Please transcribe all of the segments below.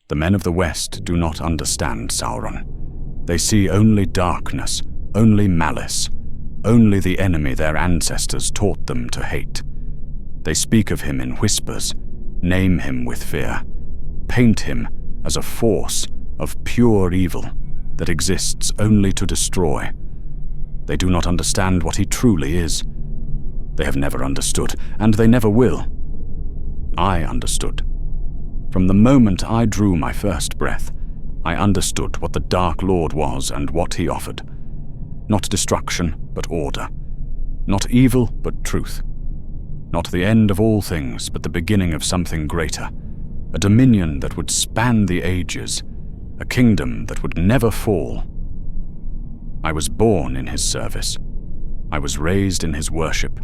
The men of the West do not understand Sauron. They see only darkness, only malice, only the enemy their ancestors taught them to hate. They speak of him in whispers, name him with fear, paint him as a force of pure evil that exists only to destroy. They do not understand what he truly is. They have never understood, and they never will. I understood. From the moment I drew my first breath, I understood what the Dark Lord was and what he offered. Not destruction, but order. Not evil, but truth. Not the end of all things, but the beginning of something greater. A dominion that would span the ages. A kingdom that would never fall. I was born in his service. I was raised in his worship.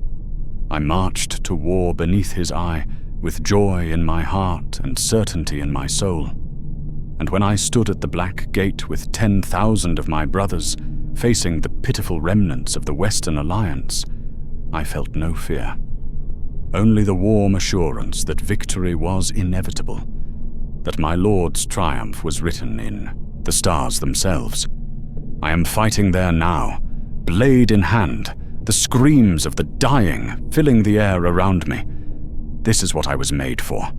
I marched to war beneath his eye, with joy in my heart and certainty in my soul. And when I stood at the Black Gate with 10,000 of my brothers, facing the pitiful remnants of the Western Alliance, I felt no fear. Only the warm assurance that victory was inevitable, that my Lord's triumph was written in the stars themselves. I am fighting there now, blade in hand, the screams of the dying filling the air around me. This is what I was made for.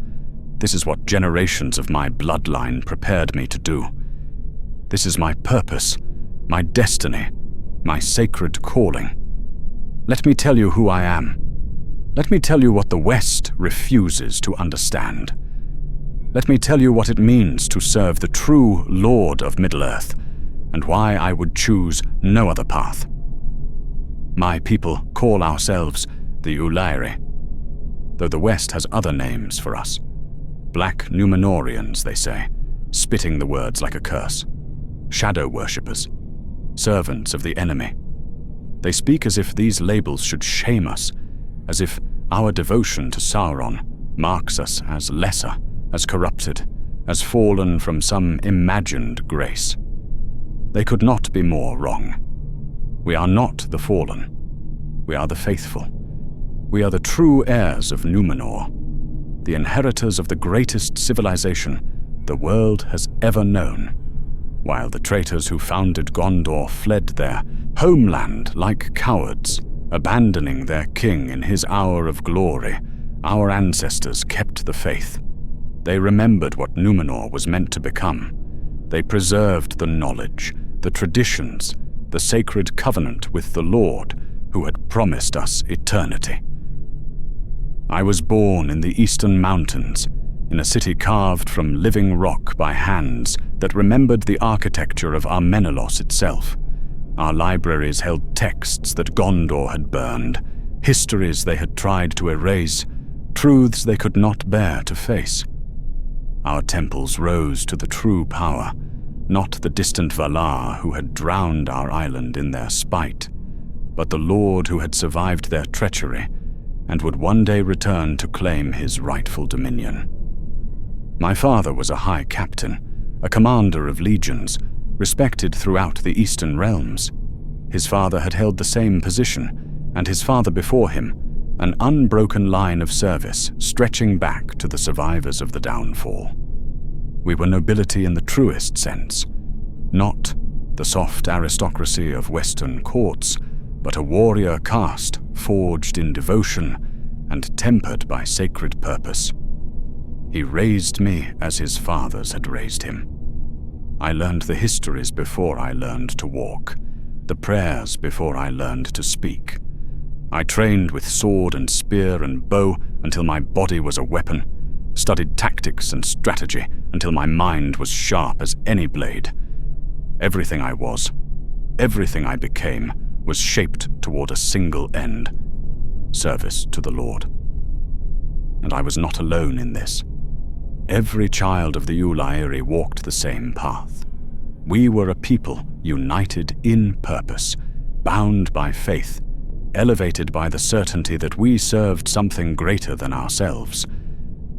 This is what generations of my bloodline prepared me to do. This is my purpose, my destiny, my sacred calling. Let me tell you who I am. Let me tell you what the West refuses to understand. Let me tell you what it means to serve the true Lord of Middle-earth, and why I would choose no other path. My people call ourselves the Ulairi, though the West has other names for us. Black Númenóreans, they say, spitting the words like a curse. Shadow worshippers, servants of the enemy. They speak as if these labels should shame us, as if our devotion to Sauron marks us as lesser, as corrupted, as fallen from some imagined grace. They could not be more wrong. We are not the fallen. We are the faithful. We are the true heirs of Númenor, the inheritors of the greatest civilization the world has ever known, while the traitors who founded Gondor fled their homeland like cowards, abandoning their king in his hour of glory. Our ancestors kept the faith. They remembered what Númenor was meant to become. They preserved the knowledge, the traditions, the sacred covenant with the Lord who had promised us eternity. I was born in the eastern mountains, in a city carved from living rock by hands that remembered the architecture of Armenelos itself. Our libraries held texts that Gondor had burned, histories they had tried to erase, truths they could not bear to face. Our temples rose to the true power, not the distant Valar who had drowned our island in their spite, but the Lord who had survived their treachery and would one day return to claim his rightful dominion. My father was a high captain, a commander of legions, respected throughout the eastern realms. His father had held the same position, and his father before him, an unbroken line of service stretching back to the survivors of the downfall. We were nobility in the truest sense, not the soft aristocracy of Western courts, but a warrior caste forged in devotion and tempered by sacred purpose. He raised me as his fathers had raised him. I learned the histories before I learned to walk, the prayers before I learned to speak. I trained with sword and spear and bow until my body was a weapon, studied tactics and strategy until my mind was sharp as any blade. Everything I was, everything I became, was shaped toward a single end: service to the Lord. And I was not alone in this. Every child of the Ulairi walked the same path. We were a people united in purpose, bound by faith, elevated by the certainty that we served something greater than ourselves.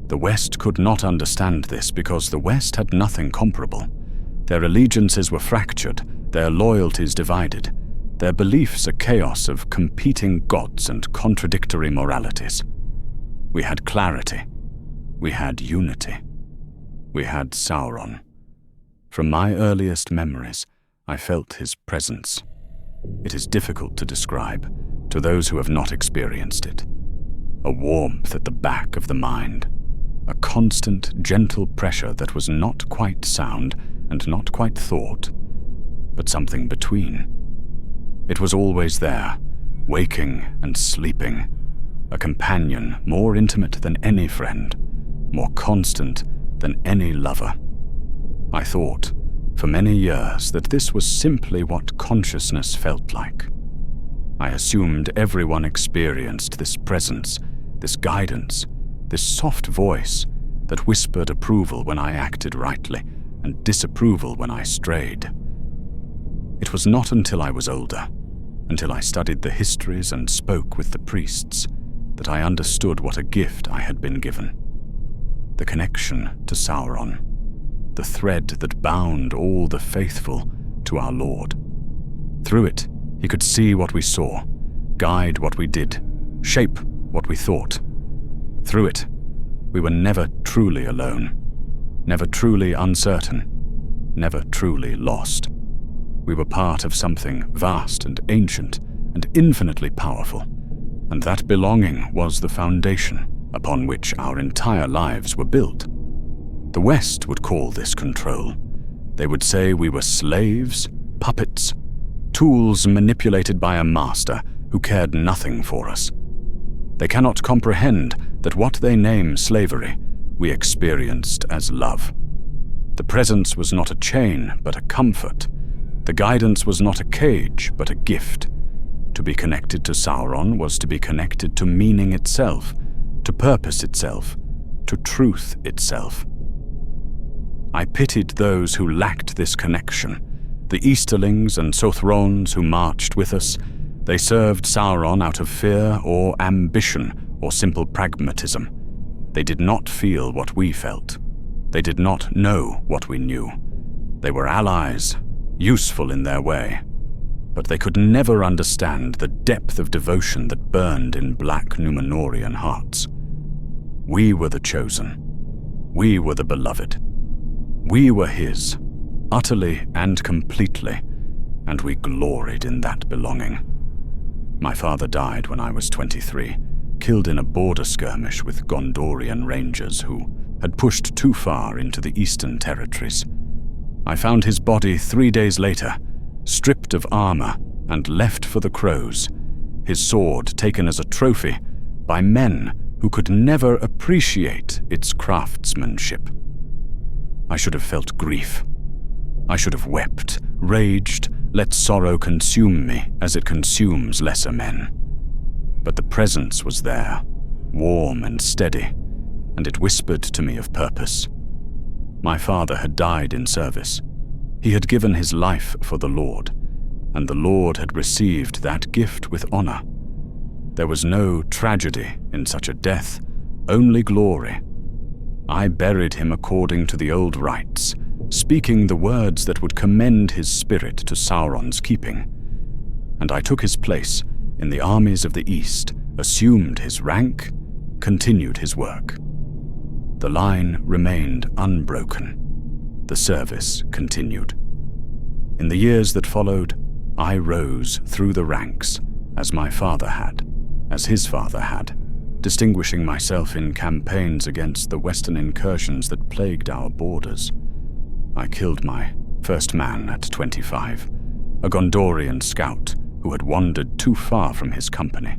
The West could not understand this because the West had nothing comparable. Their allegiances were fractured, their loyalties divided, their beliefs a chaos of competing gods and contradictory moralities. We had clarity. We had unity. We had Sauron. From my earliest memories, I felt his presence. It is difficult to describe to those who have not experienced it. A warmth at the back of the mind, a constant, gentle pressure that was not quite sound and not quite thought, but something between. It was always there, waking and sleeping, a companion more intimate than any friend, more constant than any lover. I thought, for many years, that this was simply what consciousness felt like. I assumed everyone experienced this presence, this guidance, this soft voice that whispered approval when I acted rightly and disapproval when I strayed. It was not until I was older, until I studied the histories and spoke with the priests, that I understood what a gift I had been given. The connection to Sauron, the thread that bound all the faithful to our Lord. Through it, he could see what we saw, guide what we did, shape what we thought. Through it, we were never truly alone, never truly uncertain, never truly lost. We were part of something vast and ancient and infinitely powerful, and that belonging was the foundation upon which our entire lives were built. The West would call this control. They would say we were slaves, puppets, tools manipulated by a master who cared nothing for us. They cannot comprehend that what they name slavery, we experienced as love. The presence was not a chain, but a comfort. The guidance was not a cage, but a gift. To be connected to Sauron was to be connected to meaning itself, to purpose itself, to truth itself. I pitied those who lacked this connection, the Easterlings and Southrons who marched with us. They served Sauron out of fear or ambition or simple pragmatism. They did not feel what we felt. They did not know what we knew. They were allies, useful in their way, but they could never understand the depth of devotion that burned in Black Númenórean hearts. We were the chosen. We were the beloved. We were his, utterly and completely, and we gloried in that belonging. My father died when I was 23, killed in a border skirmish with Gondorian rangers who had pushed too far into the eastern territories. I found his body 3 days later, stripped of armor and left for the crows, his sword taken as a trophy by men who could never appreciate its craftsmanship. I should have felt grief. I should have wept, raged, let sorrow consume me as it consumes lesser men. But the presence was there, warm and steady, and it whispered to me of purpose. My father had died in service. He had given his life for the Lord, and the Lord had received that gift with honor. There was no tragedy in such a death, only glory. I buried him according to the old rites, speaking the words that would commend his spirit to Sauron's keeping. And I took his place in the armies of the East, assumed his rank, continued his work. The line remained unbroken. The service continued. In the years that followed, I rose through the ranks, as my father had, as his father had, distinguishing myself in campaigns against the Western incursions that plagued our borders. I killed my first man at 25, a Gondorian scout who had wandered too far from his company.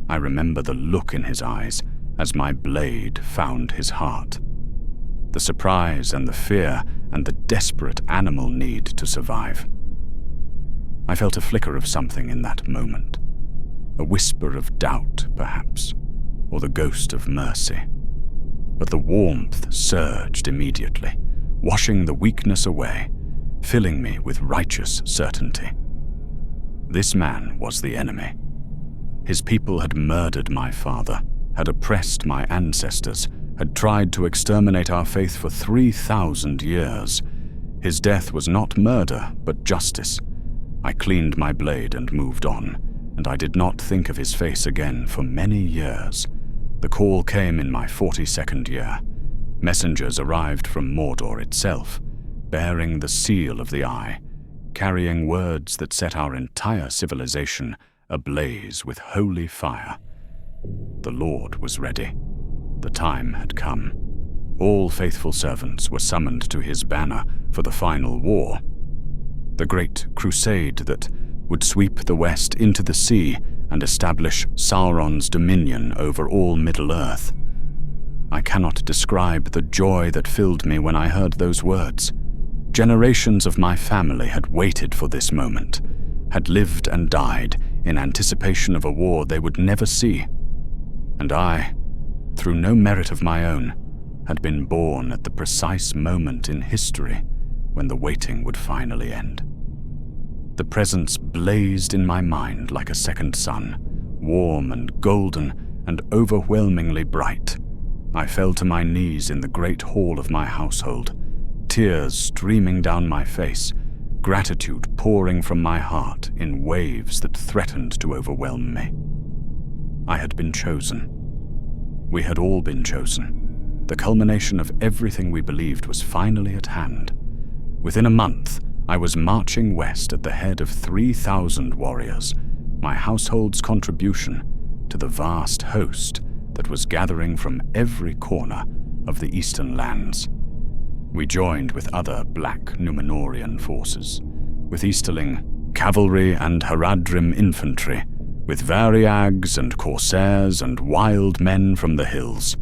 I remember the look in his eyes as my blade found his heart. The surprise and the fear and the desperate animal need to survive. I felt a flicker of something in that moment. A whisper of doubt, perhaps, or the ghost of mercy. But the warmth surged immediately, washing the weakness away, filling me with righteous certainty. This man was the enemy. His people had murdered my father, had oppressed my ancestors, had tried to exterminate our faith for 3,000 years. His death was not murder, but justice. I cleaned my blade and moved on, and I did not think of his face again for many years. The call came in my 42nd year. Messengers arrived from Mordor itself, bearing the seal of the Eye, carrying words that set our entire civilization ablaze with holy fire. The Lord was ready. The time had come. All faithful servants were summoned to his banner for the final war. The great crusade that would sweep the West into the sea and establish Sauron's dominion over all Middle-earth. I cannot describe the joy that filled me when I heard those words. Generations of my family had waited for this moment, had lived and died in anticipation of a war they would never see. And I, through no merit of my own, had been born at the precise moment in history when the waiting would finally end. The presence blazed in my mind like a second sun, warm and golden and overwhelmingly bright. I fell to my knees in the great hall of my household, tears streaming down my face, gratitude pouring from my heart in waves that threatened to overwhelm me. I had been chosen. We had all been chosen. The culmination of everything we believed was finally at hand. Within a month, I was marching west at the head of 3,000 warriors, my household's contribution to the vast host that was gathering from every corner of the eastern lands. We joined with other Black Númenórean forces, with Easterling cavalry and Haradrim infantry, with Variags and corsairs and wild men from the hills.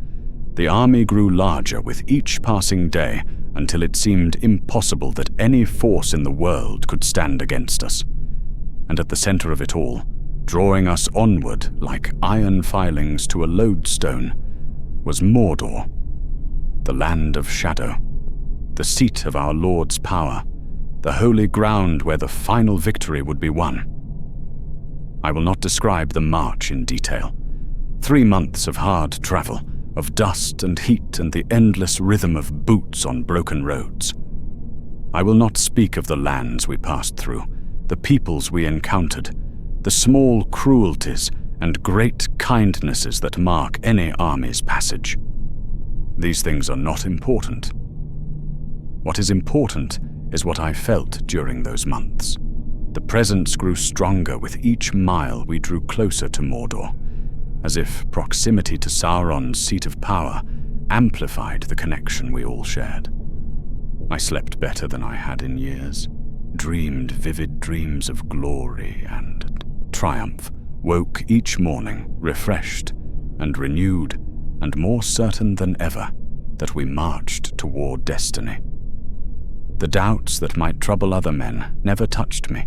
The army grew larger with each passing day until it seemed impossible that any force in the world could stand against us. And at the center of it all, drawing us onward like iron filings to a lodestone, was Mordor, the land of shadow, the seat of our Lord's power, the holy ground where the final victory would be won. I will not describe the march in detail. 3 months of hard travel, of dust and heat and the endless rhythm of boots on broken roads. I will not speak of the lands we passed through, the peoples we encountered, the small cruelties and great kindnesses that mark any army's passage. These things are not important. What is important is what I felt during those months. The presence grew stronger with each mile we drew closer to Mordor, as if proximity to Sauron's seat of power amplified the connection we all shared. I slept better than I had in years, dreamed vivid dreams of glory and triumph, woke each morning refreshed and renewed and more certain than ever that we marched toward destiny. The doubts that might trouble other men never touched me.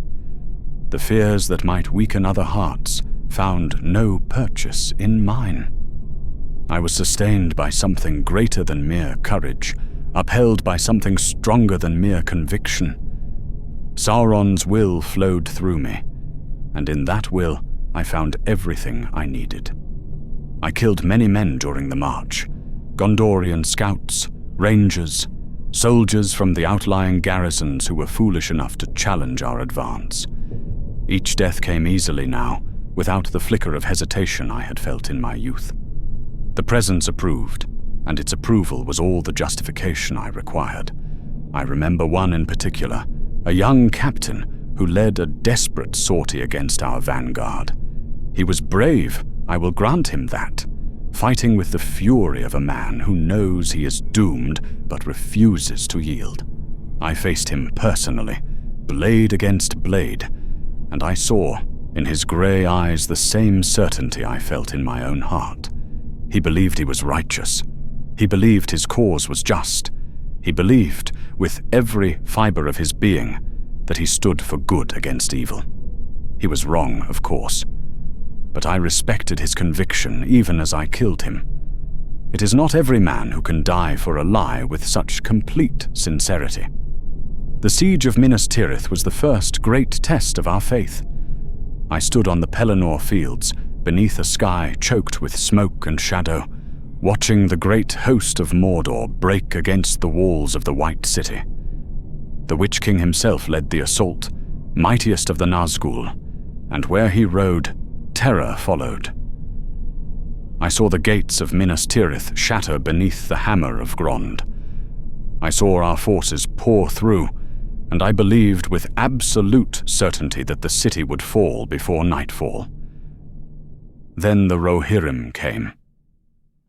The fears that might weaken other hearts found no purchase in mine. I was sustained by something greater than mere courage, upheld by something stronger than mere conviction. Sauron's will flowed through me, and in that will I found everything I needed. I killed many men during the march, Gondorian scouts, rangers, soldiers from the outlying garrisons who were foolish enough to challenge our advance. Each death came easily now, without the flicker of hesitation I had felt in my youth. The presence approved, and its approval was all the justification I required. I remember one in particular, a young captain who led a desperate sortie against our vanguard. He was brave, I will grant him that, fighting with the fury of a man who knows he is doomed but refuses to yield. I faced him personally, blade against blade, and I saw in his grey eyes the same certainty I felt in my own heart. He believed he was righteous. He believed his cause was just. He believed, with every fibre of his being, that he stood for good against evil. He was wrong, of course, but I respected his conviction even as I killed him. It is not every man who can die for a lie with such complete sincerity. The siege of Minas Tirith was the first great test of our faith. I stood on the Pelennor fields, beneath a sky choked with smoke and shadow, watching the great host of Mordor break against the walls of the White City. The Witch King himself led the assault, mightiest of the Nazgûl, and where he rode, terror followed. I saw the gates of Minas Tirith shatter beneath the hammer of Grond. I saw our forces pour through, and I believed with absolute certainty that the city would fall before nightfall. Then the Rohirrim came.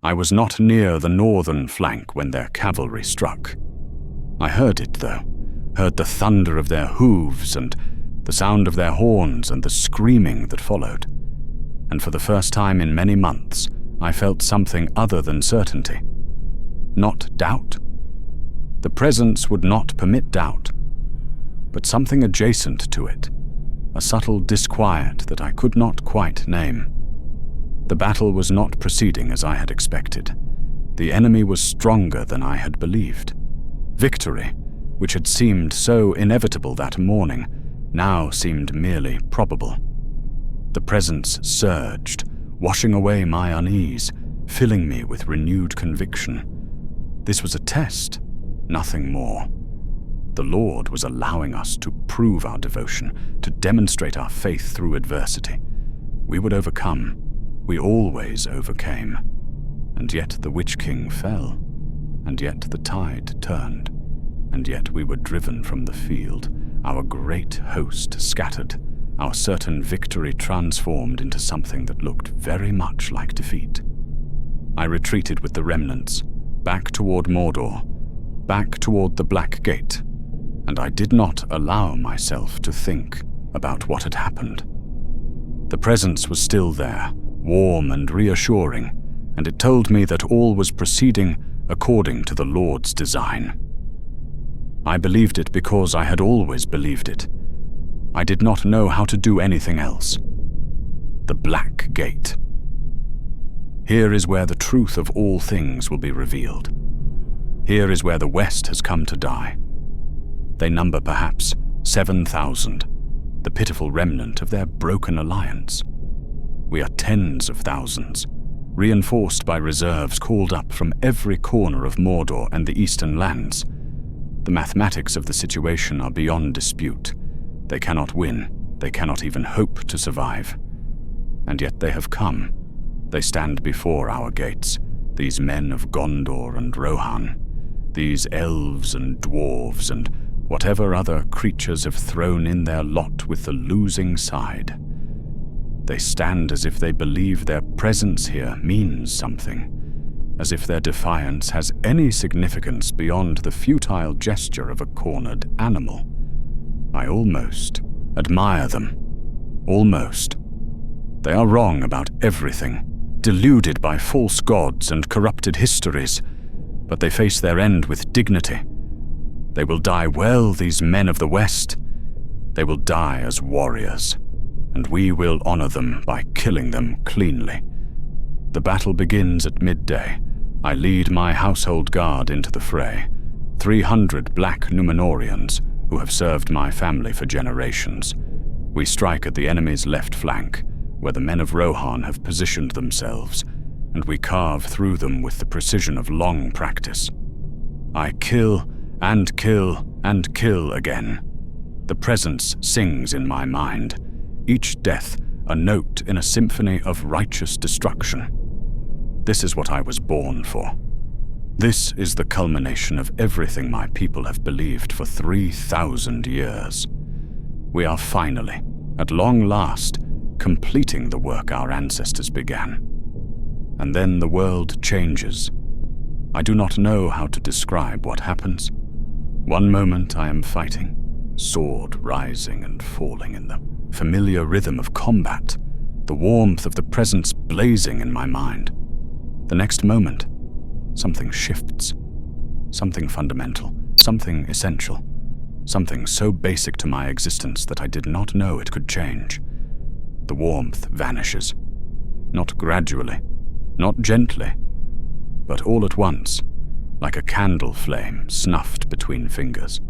I was not near the northern flank when their cavalry struck. I heard it, though, heard the thunder of their hooves and the sound of their horns and the screaming that followed. And for the first time in many months, I felt something other than certainty. Not doubt. The presence would not permit doubt, but something adjacent to it, a subtle disquiet that I could not quite name. The battle was not proceeding as I had expected. The enemy was stronger than I had believed. Victory, which had seemed so inevitable that morning, now seemed merely probable. The presence surged, washing away my unease, filling me with renewed conviction. This was a test, nothing more. The Lord was allowing us to prove our devotion, to demonstrate our faith through adversity. We would overcome. We always overcame. And yet the Witch King fell, and yet the tide turned, and yet we were driven from the field, our great host scattered, our certain victory transformed into something that looked very much like defeat. I retreated with the remnants, back toward Mordor, back toward the Black Gate, and I did not allow myself to think about what had happened. The presence was still there, warm and reassuring, and it told me that all was proceeding according to the Lord's design. I believed it because I had always believed it. I did not know how to do anything else. The Black Gate. Here is where the truth of all things will be revealed. Here is where the West has come to die. They number perhaps 7,000, the pitiful remnant of their broken alliance. We are tens of thousands, reinforced by reserves called up from every corner of Mordor and the eastern lands. The mathematics of the situation are beyond dispute. They cannot win, they cannot even hope to survive. And yet they have come. They stand before our gates, these men of Gondor and Rohan, these elves and dwarves and whatever other creatures have thrown in their lot with the losing side. They stand as if they believe their presence here means something, as if their defiance has any significance beyond the futile gesture of a cornered animal. I almost admire them. Almost. They are wrong about everything, deluded by false gods and corrupted histories, but they face their end with dignity. They will die well, these men of the West. They will die as warriors, and we will honor them by killing them cleanly. The battle begins at midday. I lead my household guard into the fray, 300 Black Númenóreans who have served my family for generations. We strike at the enemy's left flank, where the men of Rohan have positioned themselves, and we carve through them with the precision of long practice. I kill and kill and kill again. The presence sings in my mind, each death a note in a symphony of righteous destruction. This is what I was born for. This is the culmination of everything my people have believed for 3,000 years. We are finally, at long last, completing the work our ancestors began. And then the world changes. I do not know how to describe what happens. One moment I am fighting, sword rising and falling in the familiar rhythm of combat, the warmth of the presence blazing in my mind. The next moment, something shifts. Something fundamental, something essential, something so basic to my existence that I did not know it could change. The warmth vanishes, not gradually, not gently, but all at once, like a candle flame snuffed between fingers.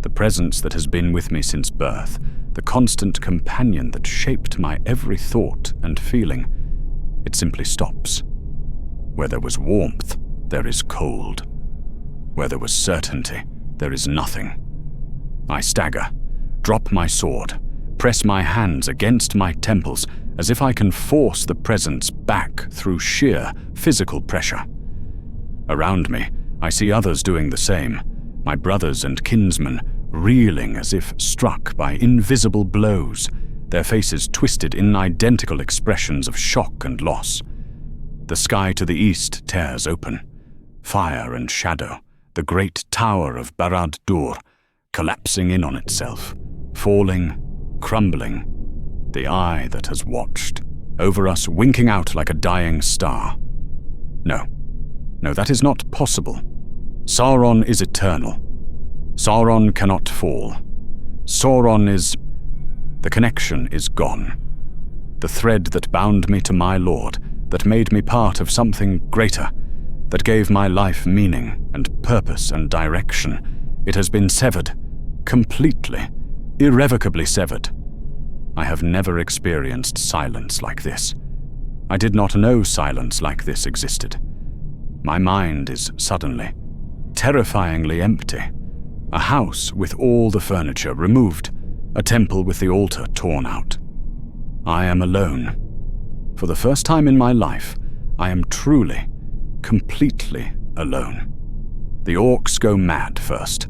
The presence that has been with me since birth, the constant companion that shaped my every thought and feeling, it simply stops. Where there was warmth, there is cold. Where there was certainty, there is nothing. I stagger, drop my sword, press my hands against my temples, as if I can force the presence back through sheer physical pressure. Around me, I see others doing the same, my brothers and kinsmen reeling as if struck by invisible blows, their faces twisted in identical expressions of shock and loss. The sky to the east tears open. Fire and shadow, the great tower of Barad-dûr, collapsing in on itself, falling, crumbling, the eye that has watched, over us winking out like a dying star. No, that is not possible. Sauron is eternal. Sauron cannot fall. Sauron is... The connection is gone. The thread that bound me to my Lord, that made me part of something greater, that gave my life meaning and purpose and direction, it has been severed, completely, irrevocably severed. I have never experienced silence like this. I did not know silence like this existed. My mind is suddenly, terrifyingly empty. A house with all the furniture removed, a temple with the altar torn out. I am alone. For the first time in my life, I am truly, completely alone. The orcs go mad first.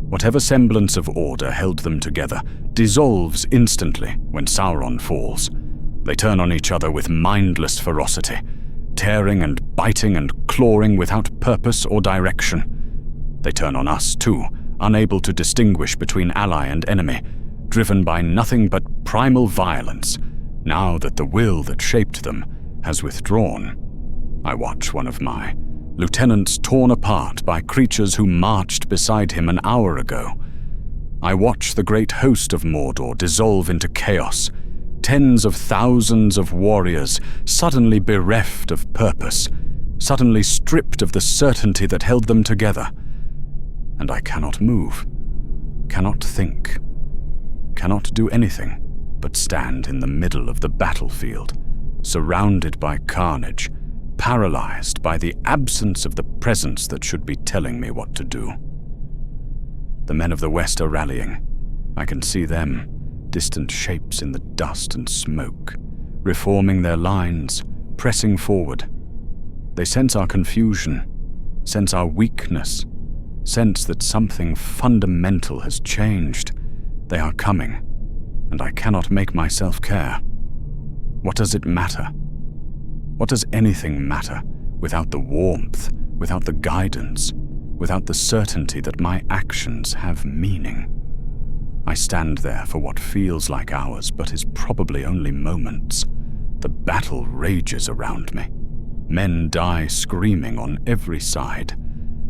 Whatever semblance of order held them together dissolves instantly when Sauron falls. They turn on each other with mindless ferocity, tearing and biting and clawing without purpose or direction. They turn on us too, unable to distinguish between ally and enemy, driven by nothing but primal violence, now that the will that shaped them has withdrawn. I watch one of my lieutenants torn apart by creatures who marched beside him an hour ago. I watch the great host of Mordor dissolve into chaos, tens of thousands of warriors suddenly bereft of purpose, suddenly stripped of the certainty that held them together. And I cannot move, cannot think, cannot do anything but stand in the middle of the battlefield, surrounded by carnage, paralyzed by the absence of the presence that should be telling me what to do. The men of the West are rallying. I can see them, distant shapes in the dust and smoke, reforming their lines, pressing forward. They sense our confusion, sense our weakness, sense that something fundamental has changed. They are coming, and I cannot make myself care. What does it matter? What does anything matter without the warmth, without the guidance, without the certainty that my actions have meaning? I stand there for what feels like hours but is probably only moments. The battle rages around me. Men die screaming on every side,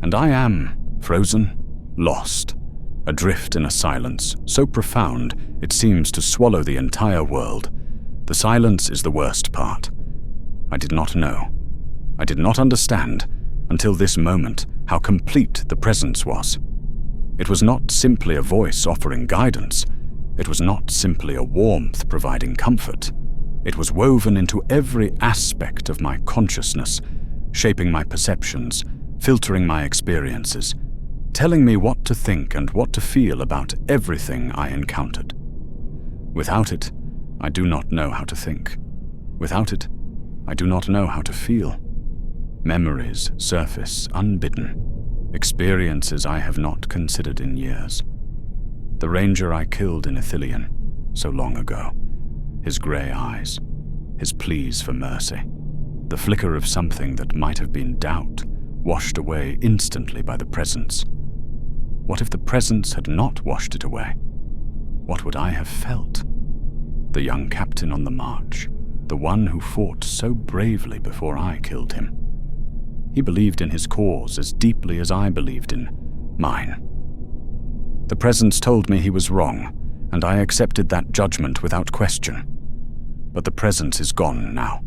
and I am frozen, lost, adrift in a silence so profound it seems to swallow the entire world. The silence is the worst part. I did not know. I did not understand, until this moment, how complete the presence was. It was not simply a voice offering guidance. It was not simply a warmth providing comfort. It was woven into every aspect of my consciousness, shaping my perceptions, filtering my experiences, telling me what to think and what to feel about everything I encountered. Without it, I do not know how to think. Without it, I do not know how to feel. Memories surface unbidden, experiences I have not considered in years. The ranger I killed in Ithilien so long ago, his grey eyes, his pleas for mercy, the flicker of something that might have been doubt, washed away instantly by the presence. What if the presence had not washed it away? What would I have felt? The young captain on the march, the one who fought so bravely before I killed him. He believed in his cause as deeply as I believed in mine. The presence told me he was wrong, and I accepted that judgment without question. But the presence is gone now,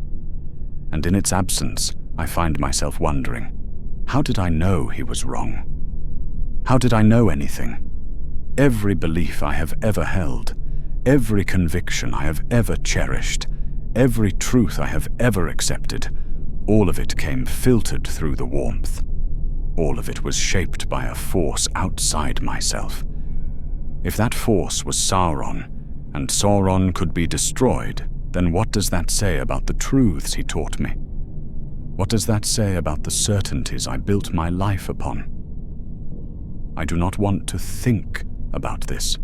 and in its absence, I find myself wondering, how did I know he was wrong? How did I know anything? Every belief I have ever held, every conviction I have ever cherished, every truth I have ever accepted, all of it came filtered through the warmth. All of it was shaped by a force outside myself. If that force was Sauron, and Sauron could be destroyed, then what does that say about the truths he taught me? What does that say about the certainties I built my life upon? I do not want to think about this.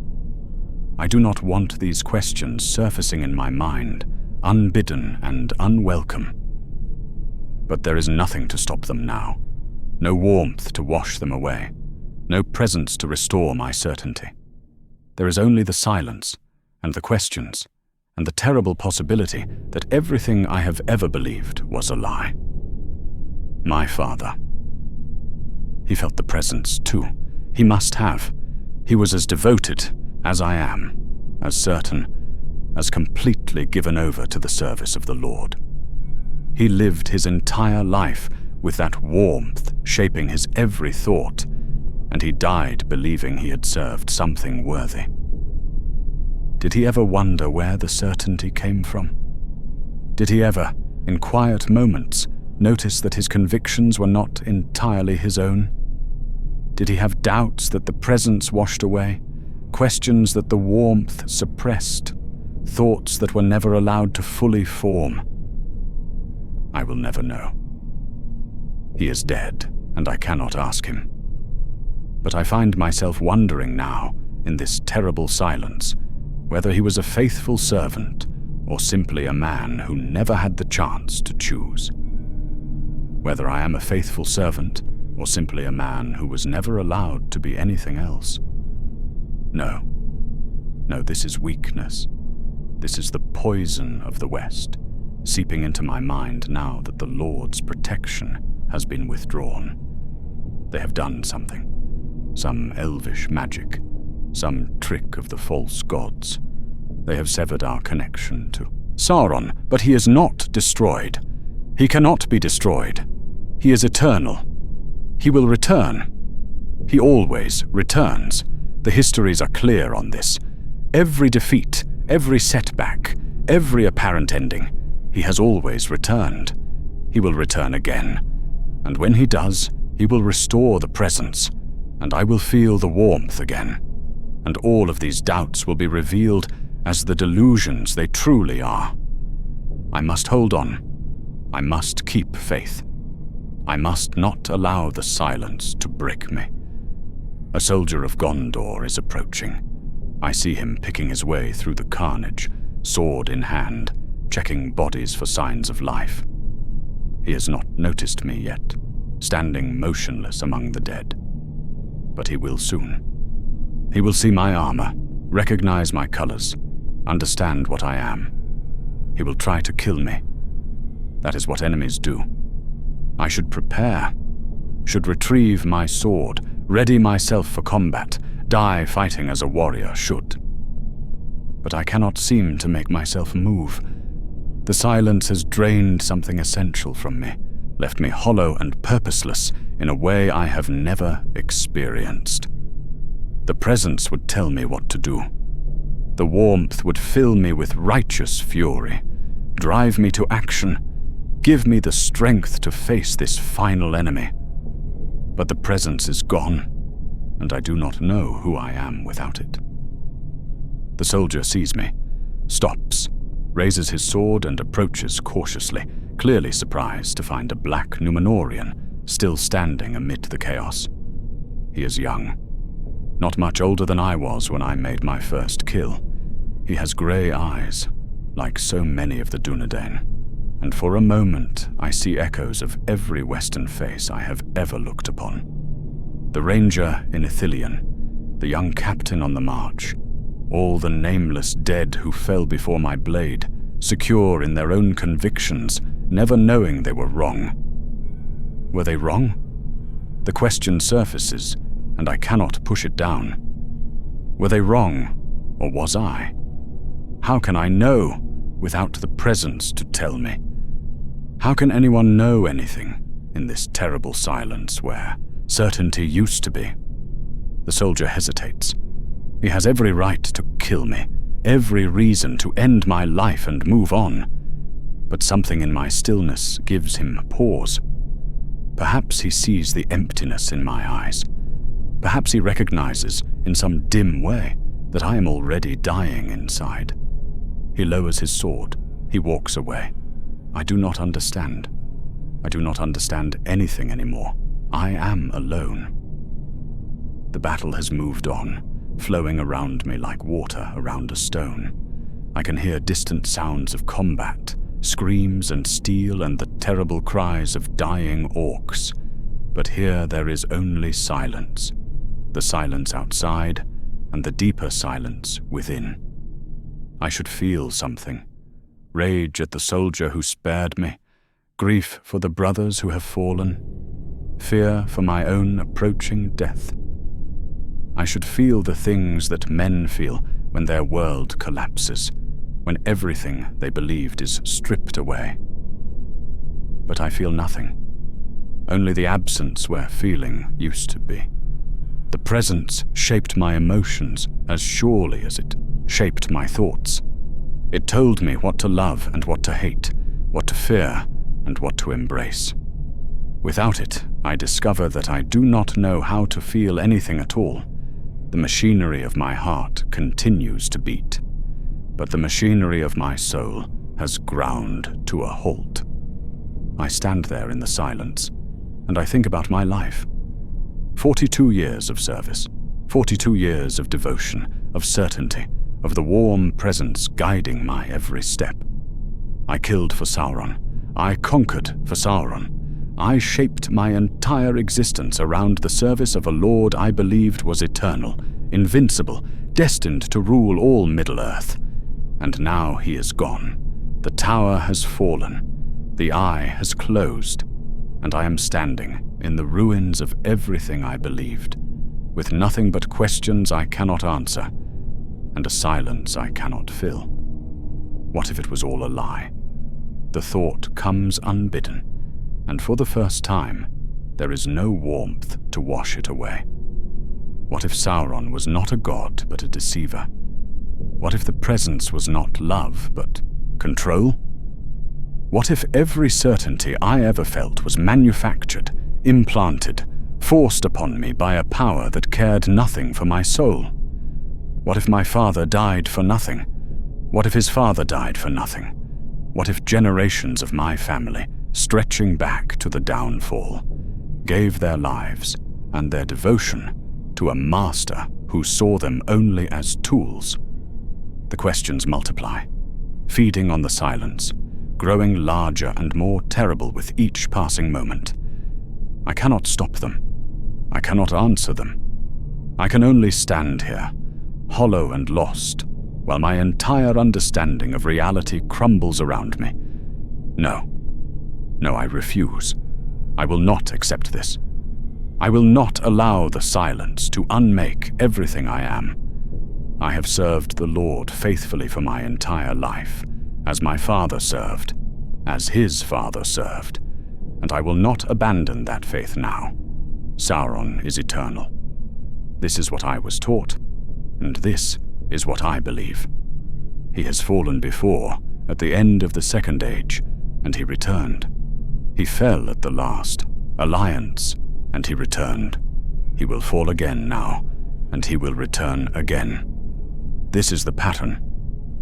I do not want these questions surfacing in my mind, unbidden and unwelcome. But there is nothing to stop them now. No warmth to wash them away. No presence to restore my certainty. There is only the silence, and the questions, and the terrible possibility that everything I have ever believed was a lie. My father. He felt the presence too. He must have. He was as devoted as I am, as certain, as completely given over to the service of the Lord. He lived his entire life with that warmth shaping his every thought, and he died believing he had served something worthy. Did he ever wonder where the certainty came from? Did he ever, in quiet moments, notice that his convictions were not entirely his own? Did he have doubts that the presence washed away, questions that the warmth suppressed, thoughts that were never allowed to fully form? I will never know. He is dead, and I cannot ask him. But I find myself wondering now, in this terrible silence, whether he was a faithful servant or simply a man who never had the chance to choose. Whether I am a faithful servant or simply a man who was never allowed to be anything else. No, this is weakness. This is the poison of the West, seeping into my mind now that the Lord's protection has been withdrawn. They have done something, some elvish magic, some trick of the false gods. They have severed our connection to Sauron, but he is not destroyed. He cannot be destroyed. He is eternal. He will return. He always returns. The histories are clear on this. Every defeat, every setback, every apparent ending, he has always returned. He will return again. And when he does, he will restore the presence, and I will feel the warmth again. And all of these doubts will be revealed as the delusions they truly are. I must hold on. I must keep faith. I must not allow the silence to break me. A soldier of Gondor is approaching. I see him picking his way through the carnage, sword in hand, checking bodies for signs of life. He has not noticed me yet, standing motionless among the dead. But he will soon. He will see my armor, recognize my colors, understand what I am. He will try to kill me. That is what enemies do. I should prepare, should retrieve my sword, ready myself for combat, die fighting as a warrior should. But I cannot seem to make myself move. The silence has drained something essential from me, left me hollow and purposeless in a way I have never experienced. The presence would tell me what to do. The warmth would fill me with righteous fury, drive me to action, give me the strength to face this final enemy. But the presence is gone, and I do not know who I am without it. The soldier sees me, stops, raises his sword and approaches cautiously, clearly surprised to find a Black Númenórean still standing amid the chaos. He is young, not much older than I was when I made my first kill. He has grey eyes, like so many of the Dunedain, and for a moment I see echoes of every Western face I have ever looked upon. The ranger in Ithilien, the young captain on the march, all the nameless dead who fell before my blade, secure in their own convictions, never knowing they were wrong. Were they wrong? The question surfaces, and I cannot push it down. Were they wrong, or was I? How can I know without the presence to tell me? How can anyone know anything in this terrible silence where certainty used to be? The soldier hesitates. He has every right to kill me, every reason to end my life and move on. But something in my stillness gives him pause. Perhaps he sees the emptiness in my eyes. Perhaps he recognizes, in some dim way, that I am already dying inside. He lowers his sword, He walks away. I do not understand. I do not understand anything anymore. I am alone. The battle has moved on, flowing around me like water around a stone. I can hear distant sounds of combat, screams and steel and the terrible cries of dying orcs. But here there is only silence. The silence outside and the deeper silence within. I should feel something. Rage at the soldier who spared me, grief for the brothers who have fallen, fear for my own approaching death. I should feel the things that men feel when their world collapses, when everything they believed is stripped away. But I feel nothing, only the absence where feeling used to be. The presence shaped my emotions as surely as it shaped my thoughts. It told me what to love and what to hate, what to fear and what to embrace. Without it, I discover that I do not know how to feel anything at all. The machinery of my heart continues to beat, but the machinery of my soul has ground to a halt. I stand there in the silence, and I think about my life. 42 years of service, 42 years of devotion, of certainty, of the warm presence guiding my every step. I killed for Sauron. I conquered for Sauron. I shaped my entire existence around the service of a lord I believed was eternal, invincible, destined to rule all Middle-earth. And now he is gone. The tower has fallen. The eye has closed. And I am standing in the ruins of everything I believed, with nothing but questions I cannot answer, and a silence I cannot fill. What if it was all a lie? The thought comes unbidden, and for the first time, there is no warmth to wash it away. What if Sauron was not a god, but a deceiver? What if the presence was not love, but control? What if every certainty I ever felt was manufactured, implanted, forced upon me by a power that cared nothing for my soul? What if my father died for nothing? What if his father died for nothing? What if generations of my family, stretching back to the downfall, gave their lives and their devotion to a master who saw them only as tools? The questions multiply, feeding on the silence, growing larger and more terrible with each passing moment. I cannot stop them. I cannot answer them. I can only stand here, hollow and lost, while my entire understanding of reality crumbles around me. No, I refuse. I will not accept this. I will not allow the silence to unmake everything I am. I have served the Lord faithfully for my entire life, as my father served, as his father served, and I will not abandon that faith now. Sauron is eternal. This is what I was taught, and this is what I believe. He has fallen before, at the end of the Second Age, and he returned. He fell at the last, Alliance, and he returned. He will fall again now, and he will return again. This is the pattern.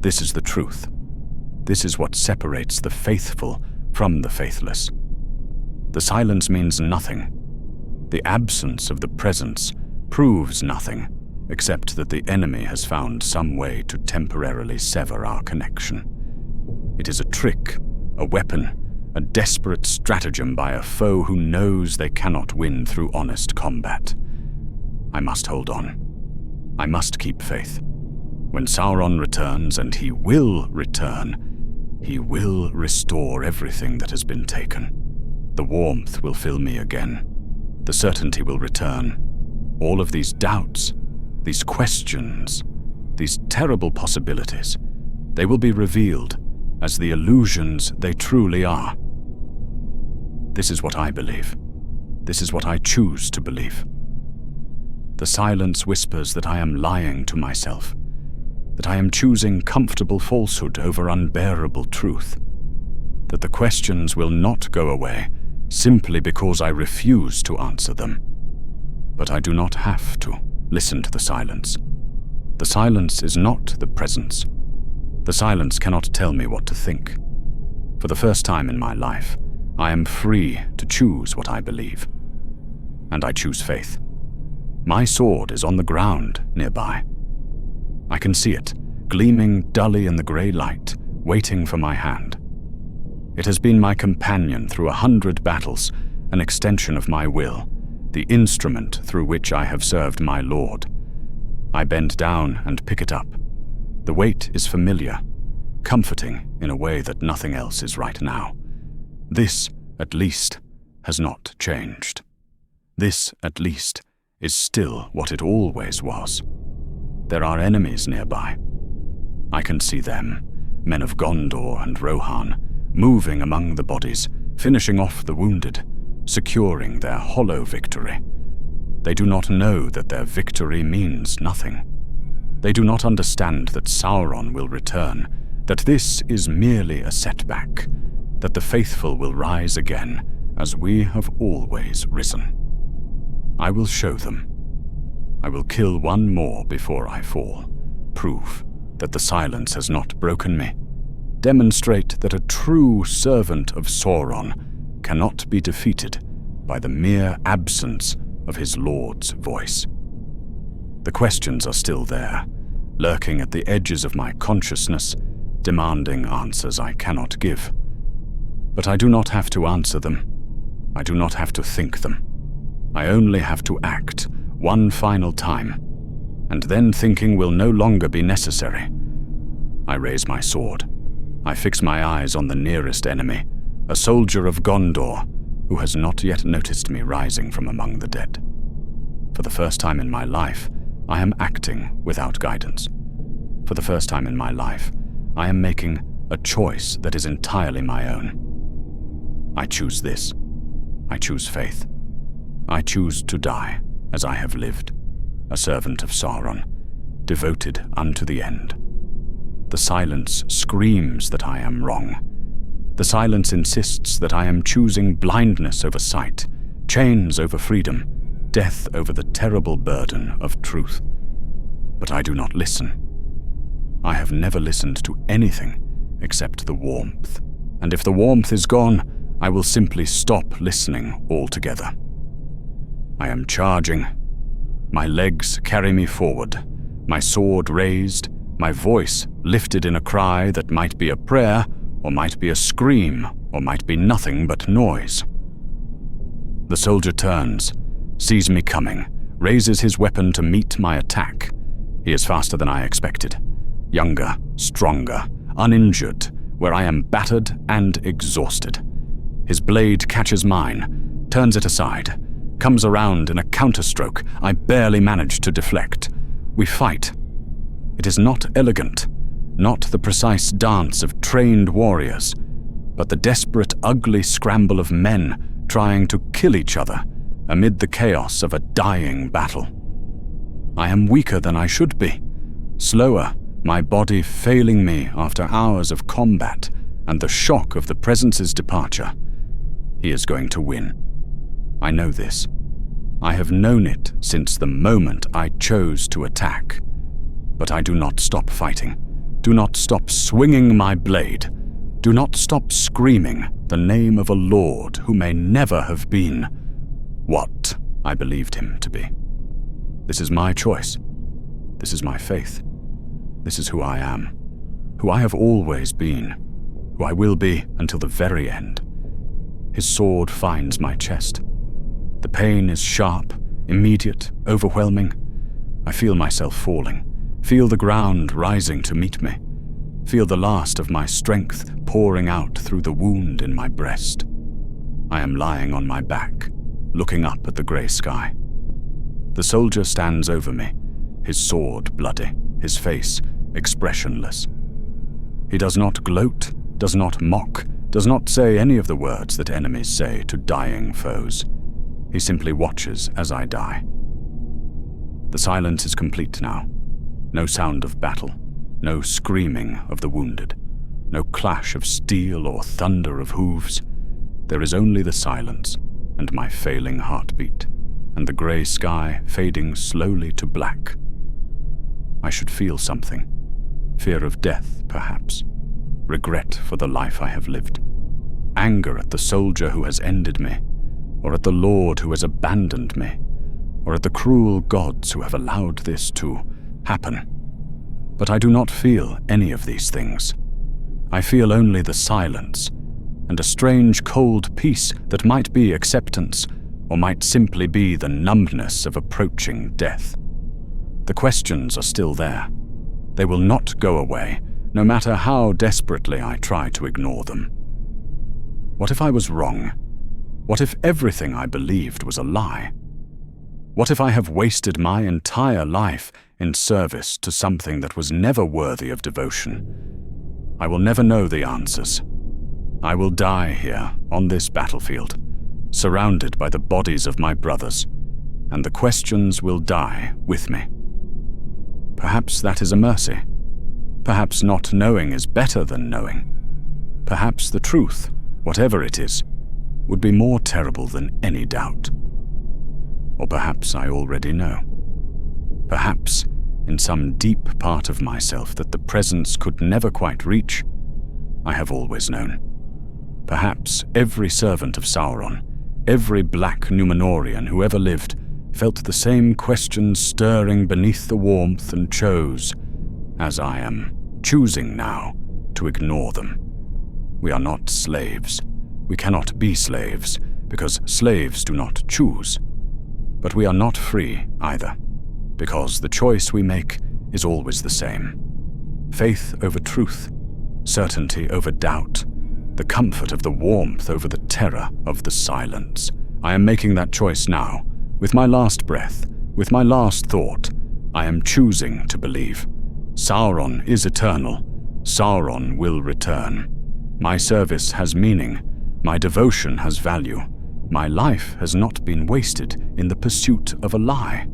This is the truth. This is what separates the faithful from the faithless. The silence means nothing. The absence of the presence proves nothing, except that the enemy has found some way to temporarily sever our connection. It is a trick, a weapon, a desperate stratagem by a foe who knows they cannot win through honest combat. I must hold on. I must keep faith. When Sauron returns, and he will return, he will restore everything that has been taken. The warmth will fill me again. The certainty will return. All of these doubts, these questions, these terrible possibilities, they will be revealed as the illusions they truly are. This is what I believe. This is what I choose to believe. The silence whispers that I am lying to myself, that I am choosing comfortable falsehood over unbearable truth, that the questions will not go away simply because I refuse to answer them. But I do not have to listen to the silence. The silence is not the presence. The silence cannot tell me what to think. For the first time in my life, I am free to choose what I believe. And I choose faith. My sword is on the ground nearby. I can see it, gleaming dully in the grey light, waiting for my hand. It has been my companion through 100 battles, an extension of my will, the instrument through which I have served my Lord. I bend down and pick it up. The weight is familiar, comforting in a way that nothing else is right now. This, at least, has not changed. This, at least, is still what it always was. There are enemies nearby. I can see them, men of Gondor and Rohan, moving among the bodies, finishing off the wounded, securing their hollow victory. They do not know that their victory means nothing. They do not understand that Sauron will return, that this is merely a setback, that the faithful will rise again, as we have always risen. I will show them. I will kill one more before I fall, prove that the silence has not broken me, demonstrate that a true servant of Sauron cannot be defeated by the mere absence of his Lord's voice. The questions are still there, lurking at the edges of my consciousness, demanding answers I cannot give. But I do not have to answer them. I do not have to think them. I only have to act one final time, and then thinking will no longer be necessary. I raise my sword. I fix my eyes on the nearest enemy, a soldier of Gondor who has not yet noticed me rising from among the dead. For the first time in my life, I am acting without guidance. For the first time in my life, I am making a choice that is entirely my own. I choose this. I choose faith. I choose to die as I have lived, a servant of Sauron, devoted unto the end. The silence screams that I am wrong. The silence insists that I am choosing blindness over sight, chains over freedom, death over the terrible burden of truth. But I do not listen. I have never listened to anything except the warmth, and if the warmth is gone, I will simply stop listening altogether. I am charging. My legs carry me forward, my sword raised, my voice lifted in a cry that might be a prayer, or might be a scream, or might be nothing but noise. The soldier turns, sees me coming, raises his weapon to meet my attack. He is faster than I expected. Younger, stronger, uninjured, where I am battered and exhausted. His blade catches mine, turns it aside, comes around in a counterstroke I barely manage to deflect. We fight. It is not elegant, not the precise dance of trained warriors, but the desperate, ugly scramble of men trying to kill each other amid the chaos of a dying battle. I am weaker than I should be, slower, my body failing me after hours of combat and the shock of the presence's departure. He is going to win. I know this. I have known it since the moment I chose to attack. But I do not stop fighting. Do not stop swinging my blade. Do not stop screaming the name of a lord who may never have been what I believed him to be. This is my choice. This is my faith. This is who I am, who I have always been, who I will be until the very end. His sword finds my chest. The pain is sharp, immediate, overwhelming. I feel myself falling, feel the ground rising to meet me, feel the last of my strength pouring out through the wound in my breast. I am lying on my back, looking up at the grey sky. The soldier stands over me, his sword bloody, his face expressionless. He does not gloat, does not mock, does not say any of the words that enemies say to dying foes. He simply watches as I die. The silence is complete now. No sound of battle, no screaming of the wounded, no clash of steel or thunder of hooves. There is only the silence and my failing heartbeat, and the grey sky fading slowly to black. I should feel something. Fear of death, perhaps. Regret for the life I have lived. anger at the soldier who has ended me, or at the Lord who has abandoned me, or at the cruel gods who have allowed this to happen. But I do not feel any of these things. I feel only the silence, and a strange cold peace that might be acceptance, or might simply be the numbness of approaching death. The questions are still there. They will not go away, no matter how desperately I try to ignore them. What if I was wrong? What if everything I believed was a lie? What if I have wasted my entire life in service to something that was never worthy of devotion? I will never know the answers. I will die here, on this battlefield, surrounded by the bodies of my brothers, and the questions will die with me. Perhaps that is a mercy. Perhaps not knowing is better than knowing. Perhaps the truth, whatever it is, would be more terrible than any doubt. Or perhaps I already know. Perhaps, in some deep part of myself that the presence could never quite reach, I have always known. Perhaps every servant of Sauron, every Black Númenórean who ever lived, felt the same questions stirring beneath the warmth and chose, as I am choosing now, to ignore them. We are not slaves. We cannot be slaves, because slaves do not choose. But we are not free either, because the choice we make is always the same. Faith over truth, certainty over doubt, the comfort of the warmth over the terror of the silence. I am making that choice now. With my last breath, with my last thought, I am choosing to believe. Sauron is eternal. Sauron will return. My service has meaning. My devotion has value. My life has not been wasted in the pursuit of a lie.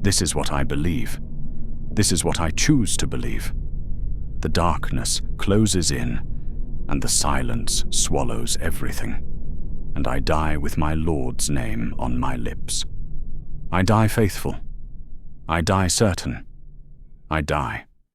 This is what I believe. This is what I choose to believe. The darkness closes in, and the silence swallows everything. And I die with my Lord's name on my lips. I die faithful. I die certain. I die.